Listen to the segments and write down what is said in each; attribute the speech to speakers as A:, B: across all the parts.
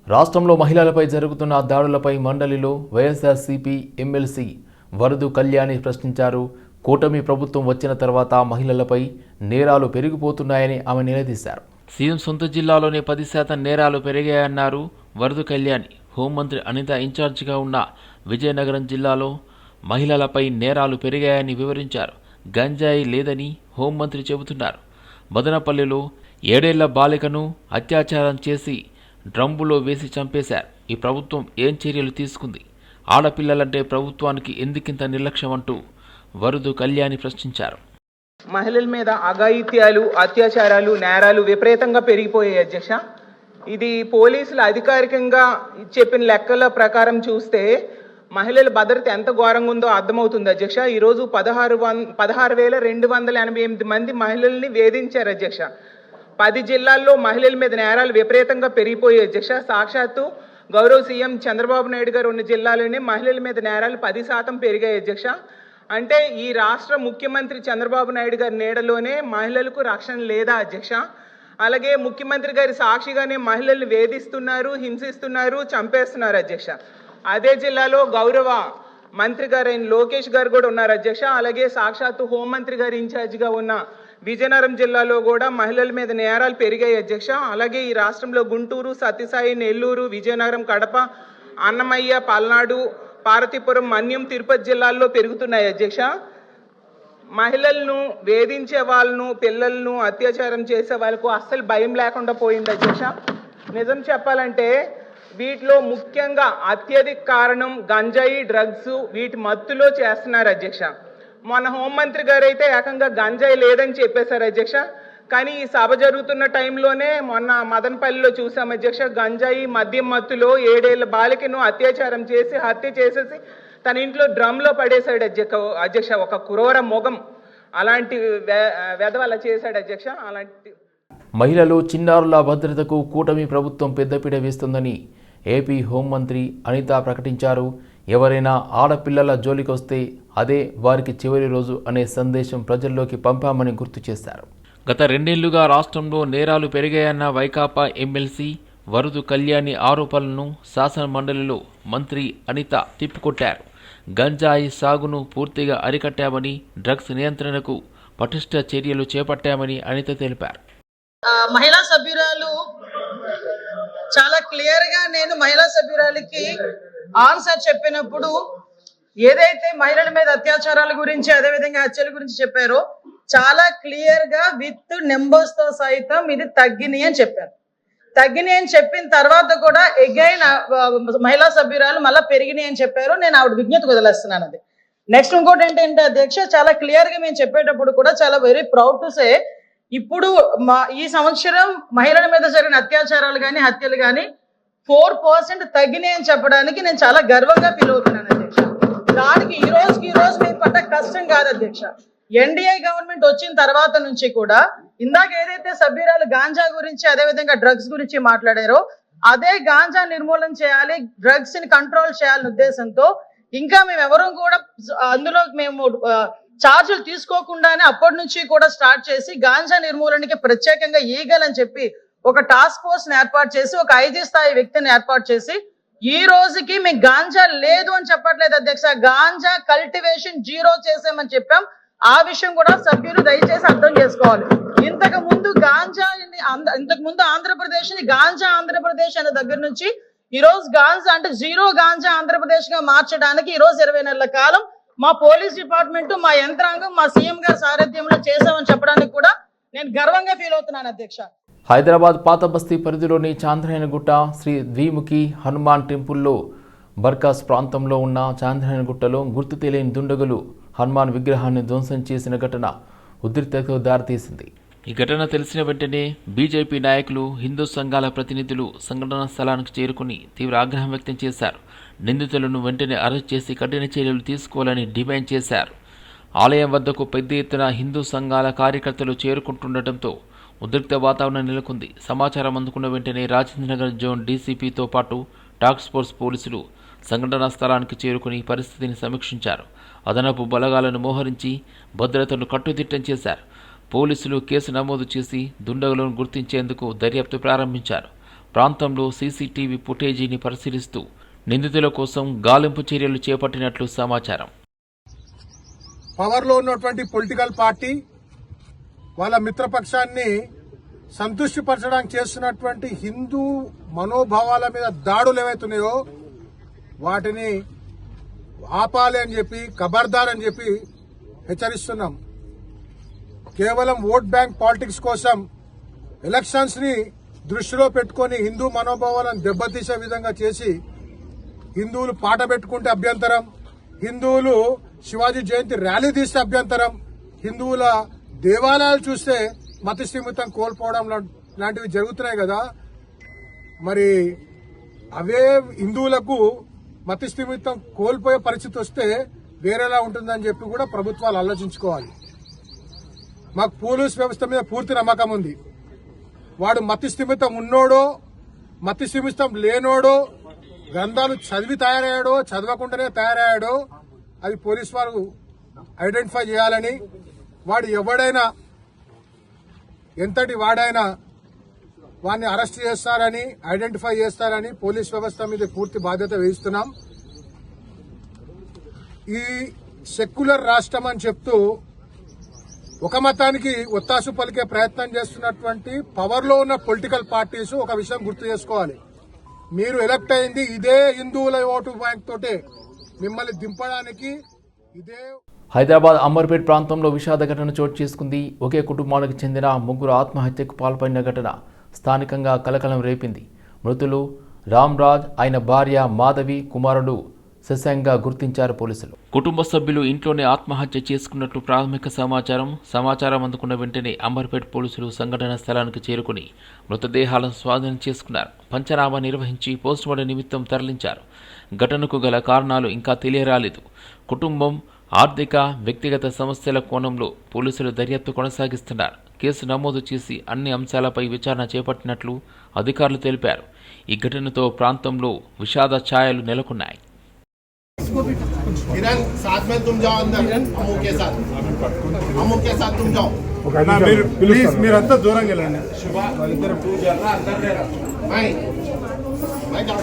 A: రాష్ట్రంలో మహిళలపై జరుగుతున్న దాడులపై మండలిలో వైఎస్ఆర్సీపీ ఎమ్మెల్సీ వరదు కళ్యాణి ప్రశ్నించారు. కూటమి ప్రభుత్వం వచ్చిన తర్వాత మహిళలపై నేరాలు పెరిగిపోతున్నాయని ఆమె నిలదీశారు. సీఎం సొంత జిల్లాలోనే 10% నేరాలు పెరిగాయన్నారు వరదు కళ్యాణి. హోంమంత్రి అనిత ఇన్ఛార్జిగా ఉన్న విజయనగరం జిల్లాలో మహిళలపై నేరాలు పెరిగాయని వివరించారు. గంజాయి లేదని హోంమంత్రి చెబుతున్నారు. మదనపల్లిలో 7 ఏళ్ల బాలికను అత్యాచారం చేసి డ్రమ్ములో వేసి చంపేశారు. ఈ ప్రభుత్వం ఏం చర్యలు తీసుకుంది? ఆడపిల్లలంటే ప్రభుత్వానికి ఎందుకింత నిర్లక్ష్యం అంటూ వరదు కళ్యాణి ప్రశ్నించారు.
B: మహిళల మీద అఘాయిత్యాలు, అత్యాచారాలు, నేరాలు విపరీతంగా పెరిగిపోయాయి అధ్యక్ష. ఇది పోలీసులు అధికారికంగా చెప్పిన లెక్కల ప్రకారం చూస్తే మహిళల భద్రత ఎంత ఘోరంగా ఉందో అర్థమవుతుంది అధ్యక్ష. ఈరోజు 16,288 మంది మహిళల్ని వేధించారు అధ్యక్ష. 10 జిల్లాల్లో మహిళల మీద నేరాలు విపరీతంగా పెరిగిపోయాయి అధ్యక్ష. సాక్షాత్తు గౌరవ సీఎం చంద్రబాబు నాయుడు గారు ఉన్న జిల్లాలోనే మహిళల మీద నేరాలు 10% పెరిగాయి అధ్యక్ష. అంటే ఈ రాష్ట్ర ముఖ్యమంత్రి చంద్రబాబు నాయుడు గారి నీడలోనే మహిళలకు రక్షణ లేదా అధ్యక్ష? అలాగే ముఖ్యమంత్రి గారి సాక్షిగానే మహిళల్ని వేధిస్తున్నారు, హింసిస్తున్నారు, చంపేస్తున్నారు అధ్యక్ష. అదే జిల్లాలో గౌరవ మంత్రి గారైన లోకేష్ గారు కూడా ఉన్నారు అధ్యక్ష. అలాగే సాక్షాత్తు హోంమంత్రి గారి ఇన్ఛార్జిగా ఉన్న విజయనగరం జిల్లాలో కూడా మహిళల మీద నేరాలు పెరిగాయి అధ్యక్ష. అలాగే ఈ రాష్ట్రంలో గుంటూరు, సత్యసాయి, నెల్లూరు, విజయనగరం, కడప, అన్నమయ్య, పల్నాడు, పార్వతీపురం, మన్యం, తిరుపతి జిల్లాల్లో పెరుగుతున్నాయి అధ్యక్ష. మహిళలను వేధించే వాళ్ళను, పిల్లలను అత్యాచారం చేసే వాళ్ళకు అస్సలు భయం లేకుండా పోయింది అధ్యక్ష. నిజం చెప్పాలంటే వీటిలో ముఖ్యంగా అత్యధిక కారణం గంజాయి, డ్రగ్స్, వీటి మత్తులో చేస్తున్నారు అధ్యక్ష. మన హోంమంత్రి గారు అయితే ఏకంగా గంజాయి లేదని చెప్పేశారు అధ్యక్ష. కానీ ఈ సభ జరుగుతున్న టైంలోనే మొన్న మదనపల్లిలో చూసాం అధ్యక్ష. గంజాయి, మద్యం మత్తులో 7 ఏళ్ల బాలికను అత్యాచారం చేసి హత్య చేసేసి తన ఇంట్లో డ్రమ్లో పడేశాడు అధ్యక్ష. ఒక క్రూర మొగం అలాంటి వెధవ అలా చేశాడు అధ్యక్ష. అలాంటి
A: మహిళలు, చిన్నారుల భద్రతకు కూటమి ప్రభుత్వం పెద్దపీట వేస్తుందని ఏపీ హోంమంత్రి అనిత ప్రకటించారు. ఎవరైనా ఆడపిల్లల జోలికొస్తే అదే వారికి చివరి రోజు అనే సందేశం ప్రజల్లోకి పంపామని గుర్తు చేశారు. గత 2 ఏళ్లుగా రాష్ట్రంలో నేరాలు పెరిగాయన్న వైకాపా ఎమ్మెల్సీ వరదు కళ్యాణి ఆరోపణలను శాసన మండలిలో మంత్రి అనిత తిప్పికొట్టారు. గంజాయి సాగును పూర్తిగా అరికట్టామని, డ్రగ్స్ నియంత్రణకు పటిష్ట చర్యలు చేపట్టామని అనిత తెలిపారు.
C: మహిళా సభ్యురాలు చాలా క్లియర్ గా నేను మహిళా సభ్యురాలకి ఆన్సర్ చెప్పినప్పుడు ఏదైతే మహిళల మీద అత్యాచారాల గురించి, అదేవిధంగా హత్యల గురించి చెప్పారో చాలా క్లియర్ గా విత్ నెంబర్స్ తో సైతం ఇది తగ్గినాయి అని చెప్పారు. తగ్గినాయి అని చెప్పిన తర్వాత కూడా అగైన్ మహిళా సభ్యురాలు మళ్ళీ పెరిగినాయి అని చెప్పారు. నేను ఆవిడ విజ్ఞతకు వదిలేస్తున్నాను. అది నెక్స్ట్ ఇంకోటి ఏంటంటే అధ్యక్ష, చాలా క్లియర్ గా మేము చెప్పేటప్పుడు కూడా చాలా వెరీ ప్రౌడ్ టు సే ఇప్పుడు ఈ సంవత్సరం మహిళల మీద జరిగిన అత్యాచారాలు కానీ, హత్యలు కానీ 4% తగ్గినాయి అని చెప్పడానికి నేను చాలా గర్వంగా ఫీల్ అవుతున్నాను అధ్యక్ష. దానికి ఈ రోజు మేము పడ్డ కష్టం కాదు అధ్యక్ష. ఎన్డీఏ గవర్నమెంట్ వచ్చిన తర్వాత నుంచి కూడా ఇందాక ఏదైతే సభ్యురాలు గాంజా గురించి, అదేవిధంగా డ్రగ్స్ గురించి మాట్లాడారో అదే గాంజా నిర్మూలన చేయాలి, డ్రగ్స్ ని కంట్రోల్ చేయాలనే ఉద్దేశంతో ఇంకా మేము ఎవరూ కూడా అందులో మేము ఛార్జీలు తీసుకోకుండానే అప్పటి నుంచి కూడా స్టార్ట్ చేసి గాంజా నిర్మూలనకి ప్రత్యేకంగా ఈగల్ అని చెప్పి ఒక టాస్క్ ఫోర్స్ ని ఏర్పాటు చేసి ఒక 5 స్థాయి వ్యక్తిని ఏర్పాటు చేసి ఈ రోజుకి మేము గాంజా లేదు అని చెప్పట్లేదు అధ్యక్ష. గాంజా కల్టివేషన్ 0 చేసామని చెప్పాం. ఆ విషయం కూడా సభ్యులు దయచేసి అర్థం చేసుకోవాలి. ఇంతకు ముందు ఆంధ్రప్రదేశ్ ని గాంజా ఆంధ్రప్రదేశ్ అనే దగ్గర నుంచి ఈ రోజు గాంజా అంటే 0 గాంజా ఆంధ్రప్రదేశ్ గా మార్చడానికి ఈ రోజు 20 నెలల కాలం మా పోలీస్ డిపార్ట్మెంట్, మా యంత్రాంగం, మా సీఎం గారి సారథ్యంలో చేశామని చెప్పడానికి కూడా నేను గర్వంగా ఫీల్ అవుతున్నాను అధ్యక్ష.
A: హైదరాబాద్ పాత బస్తీ పరిధిలోని చాంద్రాయణగుట్ట శ్రీ ద్విముఖి హనుమాన్ టెంపుల్లో బర్కాస్ ప్రాంతంలో ఉన్న చాంద్రాయణగుట్టలో గుర్తు తెలియని దుండగులు హనుమాన్ విగ్రహాన్ని ధ్వంసం చేసిన ఘటన ఉద్రిక్తతకు దారితీసింది. ఈ ఘటన తెలిసిన వెంటనే బీజేపీ నాయకులు, హిందూ సంఘాల ప్రతినిధులు సంఘటనా స్థలానికి చేరుకుని తీవ్ర ఆగ్రహం వ్యక్తం చేశారు. నిందితులను వెంటనే అరెస్ట్ చేసి కఠిన చర్యలు తీసుకోవాలని డిమాండ్ చేశారు. ఆలయం వద్దకు పెద్ద ఎత్తున హిందూ సంఘాల కార్యకర్తలు చేరుకుంటుండటంతో ఉద్రిక్త వాతావరణం నెలకొంది. సమాచారం అందుకున్న వెంటనే రాజేంద్రనగర్ జోన్ డీసీపీతో పాటు టాస్క్ ఫోర్స్ పోలీసులు సంఘటనా స్థలానికి చేరుకుని పరిస్థితిని సమీక్షించారు. అదనపు బలగాలను మోహరించి భద్రతను కట్టుదిట్టం చేశారు. పోలీసులు కేసు నమోదు చేసి దుండగులను గుర్తించేందుకు దర్యాప్తు ప్రారంభించారు. ప్రాంతంలో సీసీటీవీ ఫుటేజీని పరిశీలిస్తూ నిందితుల కోసం గాలింపు చర్యలు చేపట్టినట్లు సమాచారం.
D: పవర్లో ఉన్నటువంటి పొలిటికల్ పార్టీ వాళ్ళ మిత్రపక్షాన్ని సంతృష్టిపరచడానికి చేస్తున్నటువంటి హిందూ మనోభావాల మీద దాడులు ఏవైతున్నాయో వాటిని ఆపాలి అని చెప్పి, ఖబర్దార్ అని చెప్పి హెచ్చరిస్తున్నాం. కేవలం ఓట్ బ్యాంక్ పాలిటిక్స్ కోసం ఎలక్షన్స్ ని దృష్టిలో పెట్టుకుని హిందూ మనోభావాలను దెబ్బతీసే విధంగా చేసి హిందువులు పాట పెట్టుకుంటే అభ్యంతరం, హిందువులు శివాజీ జయంతి ర్యాలీ తీస్తే అభ్యంతరం, హిందువుల దేవాలయాలు చూస్తే మతస్థిమితం కోల్పోవడం లాంటివి జరుగుతున్నాయి కదా. మరి అవే హిందువులకు మతస్థిమితం కోల్పోయే పరిస్థితి వస్తే వేరేలా ఉంటుందని చెప్పి కూడా ప్రభుత్వాలు ఆలోచించుకోవాలి. మాకు పోలీస్ వ్యవస్థ మీద పూర్తి నమ్మకం ఉంది. వాడు మతస్థిమితం ఉన్నోడో మతస్థిమితం లేనోడో, గ్రంథాలు చదివి తయారయ్యాడో చదవకుండానే తయారయ్యాడో అది పోలీస్ వారు ఐడెంటిఫై చేయాలని, వాడు ఎవడైనా ఎంతటి వాడైనా వాడిని అరెస్ట్ చేస్తారని, ఐడెంటిఫై చేస్తారని పోలీస్ వ్యవస్థ మీద పూర్తి బాధ్యత వహిస్తున్నాం. ఈ సెక్యులర్ రాష్ట్రం అని చెప్తూ ఒక మతానికి ఒత్తాసు పలికే ప్రయత్నం చేస్తున్నటువంటి పవర్లో ఉన్న పొలిటికల్ పార్టీస్ ఒక విషయం గుర్తు చేసుకోవాలి. మీరు ఎలక్ట్ అయింది ఇదే హిందువుల ఓటు బ్యాంక్ తోటే. మిమ్మల్ని దింపడానికి ఇదే.
A: హైదరాబాద్ అమర్పేట్ ప్రాంతంలో విషాద ఘటన చోటు చేసుకుంది. ఒకే కుటుంబానికి చెందిన ముగ్గురు ఆత్మహత్యకు పాల్పడిన ఘటన స్థానికంగా కలకలం రేపింది. మృతులు రామ్రాజ్, ఆయన భార్య మాధవి, కుమారుడు శశాంక్గా గుర్తించారు పోలీసులు. కుటుంబ సభ్యులు ఇంట్లోనే ఆత్మహత్య చేసుకున్నట్లు ప్రాథమిక సమాచారం అందుకున్న వెంటనే అమర్పేట్ పోలీసులు సంఘటన స్థలానికి చేరుకుని మృతదేహాలను స్వాధీనం చేసుకున్నారు. పంచనామా నిర్వహించి పోస్టుమార్టం నిమిత్తం తరలించారు. ఘటనకు గల కారణాలు ఇంకా తెలియరాలేదు. కుటుంబం, ఆర్థిక, వ్యక్తిగత సమస్యల కోణంలో పోలీసులు దర్యాప్తు కొనసాగిస్తున్నారు. కేసు నమోదు చేసి అన్ని అంశాలపై విచారణ చేపట్టినట్లు అధికారులు తెలిపారు. ఈ ఘటనతో ప్రాంతంలో విషాద ఛాయలు నెలకొన్నాయి.
E: किरण साथ में तुम जाओ अंदर अमू के साथ तुम जाओ
D: ప్లీజ్ మీరంతా దూరంగా వెళ్ళండి.
E: मैं जाऊँ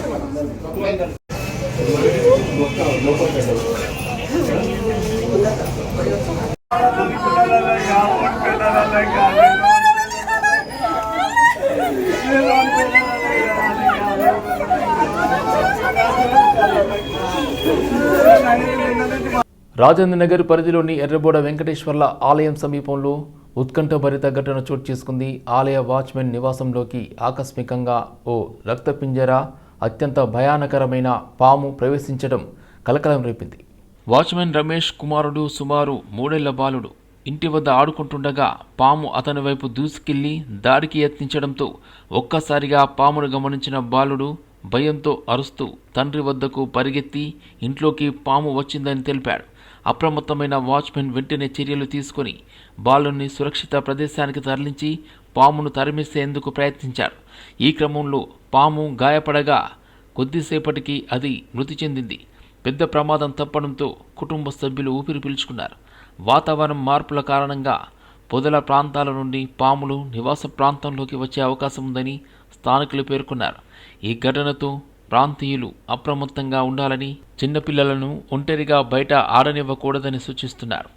A: రాజేంద్ర నగర్ పరిధిలోని ఎర్రబోడ వెంకటేశ్వర్ల ఆలయం సమీపంలో ఉత్కంఠభరిత ఘటన చోటు చేసుకుంది. ఆలయ వాచ్మెన్ నివాసంలోకి ఆకస్మికంగా ఓ రక్తపింజర, అత్యంత భయానకరమైన పాము ప్రవేశించడం కలకలం రేపింది. వాచ్మెన్ రమేష్ కుమారుడు సుమారు 3 ఏళ్ల బాలుడు ఇంటి వద్ద ఆడుకుంటుండగా పాము అతని వైపు దూసుకెళ్లి దాడికి యత్నించడంతో ఒక్కసారిగా పామును గమనించిన బాలుడు భయంతో అరుస్తూ తండ్రి వద్దకు పరిగెత్తి ఇంట్లోకి పాము వచ్చిందని తెలిపాడు. అప్రమత్తమైన వాచ్మెన్ వెంటనే చర్యలు తీసుకుని బాలుని సురక్షిత ప్రదేశానికి తరలించి పామును తరిమేసేందుకు ప్రయత్నించాడు. ఈ క్రమంలో పాము గాయపడగా కొద్దిసేపటికి అది మృతి చెందింది. పెద్ద ప్రమాదం తప్పడంతో కుటుంబ సభ్యులు ఊపిరి పీల్చుకున్నారు. వాతావరణం మార్పుల కారణంగా పొదల ప్రాంతాల నుండి పాములు నివాస ప్రాంతంలోకి వచ్చే అవకాశం ఉందని స్థానికులు పేర్కొన్నారు. ఈ ఘటనతో ప్రాంతీయులు అప్రమత్తంగా ఉండాలని, చిన్నపిల్లలను ఒంటరిగా బయట ఆడనివ్వకూడదని సూచిస్తున్నారు.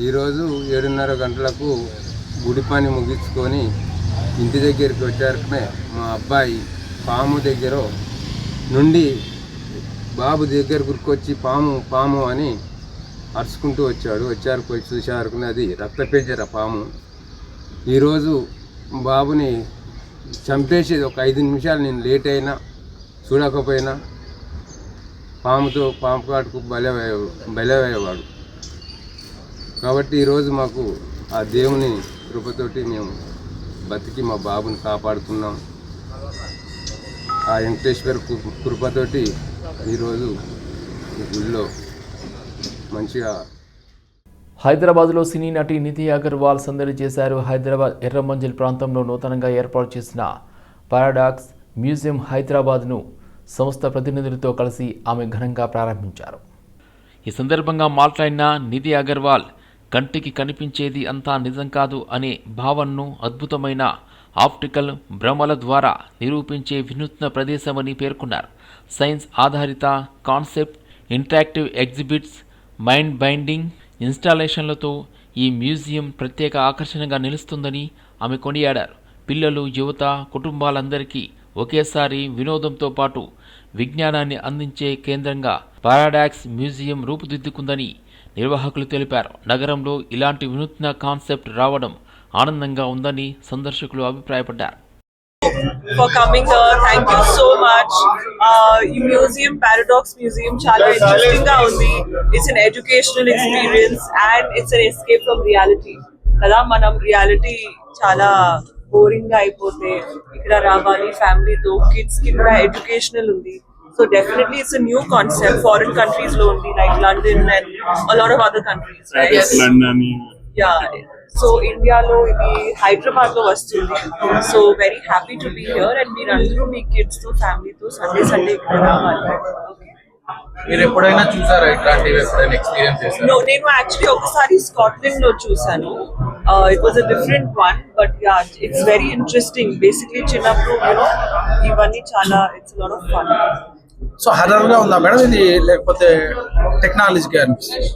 F: ఈరోజు 7:30 గంటలకు గుడి పని ముగించుకొని ఇంటి దగ్గరికి వచ్చాకనే మా అబ్బాయి పాము దగ్గర నుండి బాబు దగ్గర గురికొచ్చి పాము అని అరుచుకుంటూ వచ్చారు. పోయి చూసేవరకు అది రక్తపింజర పాము. ఈరోజు బాబుని చంపేసేది ఒక 5 నిమిషాలు నేను లేట్ అయినా చూడకపోయినా పాము కాటుకు బలయ్యేవాడు. కాబట్టి ఈరోజు మాకు ఆ దేవుని కృపతోటి మేము బతికి మా బాబుని కాపాడుతున్నాం. ఆ వెంకటేశ్వర కృపతోటి ఈరోజు ఈ గుళ్ళో మంచిగా.
A: హైదరాబాద్లో సినీ నటి నిధి అగర్వాల్ సందడి చేశారు. హైదరాబాద్ ఎర్రమంజిల్ ప్రాంతంలో నూతనంగా ఏర్పాటు చేసిన పారాడాక్స్ మ్యూజియం హైదరాబాద్ను సంస్థ ప్రతినిధులతో కలిసి ఆమె ఘనంగా ప్రారంభించారు. ఈ సందర్భంగా మాట్లాడిన నిధి అగర్వాల్ కంటికి కనిపించేది అంతా నిజం కాదు అనే భావనను అద్భుతమైన ఆప్టికల్ భ్రమల ద్వారా నిరూపించే వినూత్న ప్రదేశమని పేర్కొన్నారు. సైన్స్ ఆధారిత concept, interactive exhibits, mind binding ఇన్స్టాలేషన్లతో ఈ మ్యూజియం ప్రత్యేక ఆకర్షణగా నిలుస్తుందని ఆమె కొనియాడారు. పిల్లలు, యువత, కుటుంబాలందరికీ ఒకేసారి వినోదంతో పాటు విజ్ఞానాన్ని అందించే కేంద్రంగా పారాడాక్స్ మ్యూజియం రూపుదిద్దుకుందని నిర్వాహకులు తెలిపారు. నగరంలో ఇలాంటి వినూత్న కాన్సెప్ట్ రావడం ఆనందంగా ఉందని సందర్శకులు అభిప్రాయపడ్డారు.
G: For coming here, thank you so much. ఈ మ్యూజియం పారాడాక్స్ మ్యూజియం చాలా ఇంట్రెస్టింగ్ గా ఉంది. It's an educational experience and it's an escape from reality. కదా, మనం రియాలిటీ చాలా బోరింగ్ గా అయిపోతే ఇక్కడ రావాలి ఫ్యామిలీతో. కిడ్స్ కి కూడా ఎడ్యుకేషనల్ ఉంది. So definitely it's a new concept. Foreign countries లో ఉంది, like London and a lot of other countries, right?
H: Yes, London.
G: Yeah. So ఇండియాలో ఇది హైదరాబాద్ లో వస్తుంది. So very happy to be here and మీరందరూ మీ కిడ్స్ తో ఫ్యామిలీతో సండే ఇక్కడ రావాలి.
I: మీరు ఎప్పుడైనా చూసారా ఇట్లాంటివి, ఎప్పుడైనా ఎక్స్పీరియన్స్ చేశారా?
G: No, నేను యాక్చువల్లీ ఒకసారి స్కాట్లాండ్ లో చూసాను. It was a different one, but yeah it's very interesting. Basically చిన్నప్పుడు ఇవన్నీ చాలా it's lot of fun.
I: So horror గా ఉందా మేడం ఇది, లేకపోతే టెక్నాలజీ అనిపిస్తుంది?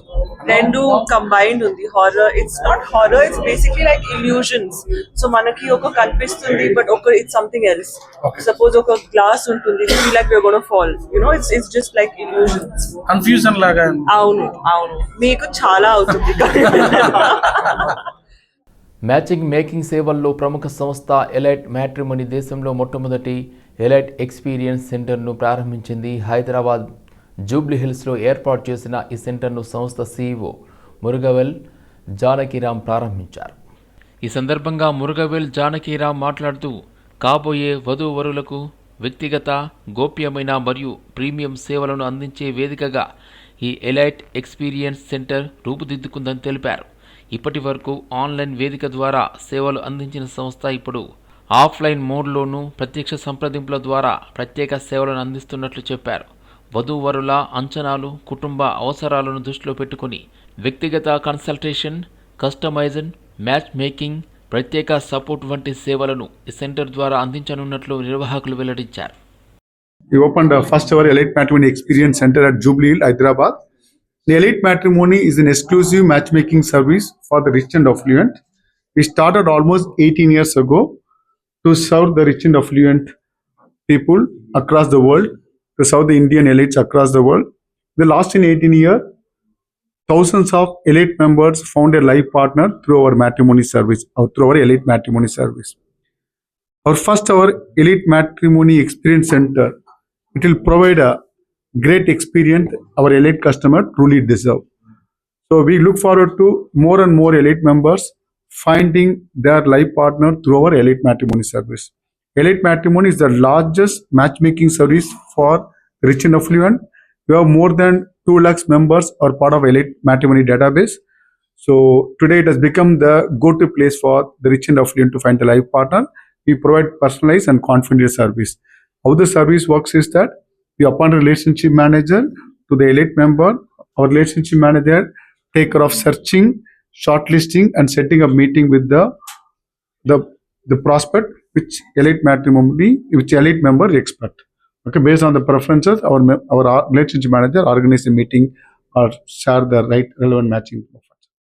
G: రెండు కంబైన్డ్ ఉంది. Horror, it's not horror, it's basically like illusions. So మనకి ఒక కనిపిస్తుంది బట్ ఒక ఇట్స్ సంథింగ్ ఎల్స్. సపోజ్ ఒక గ్లాస్ ఉంటుంది, feel like we are gonna fall, you know, it's just like illusions.
I: Confusion లాగా.
G: అవును, మీకు చాలా అవుతుంది.
A: మ్యాచింగ్ మేకింగ్ సేవల్లో ప్రముఖ సంస్థ ఎలైట్ మ్యాట్రిమోనీ దేశంలో మొట్టమొదటి ఎలైట్ ఎక్స్పీరియన్స్ సెంటర్ను ప్రారంభించింది. హైదరాబాద్ జూబ్లీ హిల్స్లో ఏర్పాటు చేసిన ఈ సెంటర్ను సంస్థ CEO మురుగవేల్ జానకీరామ్ ప్రారంభించారు. ఈ సందర్భంగా మురుగవేల్ జానకీరామ్ మాట్లాడుతూ, కాబోయే వధూవరులకు వ్యక్తిగత, గోప్యమైన మరియు ప్రీమియం సేవలను అందించే వేదికగా ఈ ఎలైట్ ఎక్స్పీరియన్స్ సెంటర్ రూపుదిద్దుకుందని తెలిపారు. ఇప్పటి వరకు ఆన్లైన్ వేదిక ద్వారా సేవలు అందించిన సంస్థ ఇప్పుడు ఆఫ్లైన్ మోడ్లోనూ ప్రత్యక్ష సంప్రదింపుల ద్వారా ప్రత్యేక సేవలను అందిస్తున్నట్లు చెప్పారు. వధూవరుల అంచనాలు, కుటుంబ అవసరాలను దృష్టిలో పెట్టుకుని వ్యక్తిగత కన్సల్టేషన్, కస్టమైజ్డ్ మ్యాచ్ మేకింగ్, ప్రత్యేక సపోర్ట్ వంటి సేవలను ఈ సెంటర్ ద్వారా అందించనున్నట్లు నిర్వాహకులు వెల్లడించారు.
J: We opened the first ever Elite Matrimony Experience Center at Jubilee Hill, Hyderabad. The Elite Matrimony is an exclusive matchmaking service for the rich and affluent. We started almost 18 years ago to serve the rich and affluent people across the world, to serve the Indian elites across the world. The last 18 years, thousands of elite members found a life partner through our matrimony service, or through our Elite Matrimony service. Our first ever Elite Matrimony Experience Center, it will provide a great experience our elite customer truly deserve. So we look forward to more and more elite members finding their life partner through our Elite Matrimony service. Elite Matrimony is the largest matchmaking service for rich and affluent. We have more than 2 lakhs members are part of Elite Matrimony database. So today it has become the go-to place for the rich and affluent to find a life partner. We provide personalized and confidential service. How the service works is that we appoint a relationship manager to the elite member. Our relationship manager take care of searching, shortlisting, and setting up meeting with the prospect which elite member expect. Okay, based on the preferences, our relationship manager organize a meeting or share the relevant matching.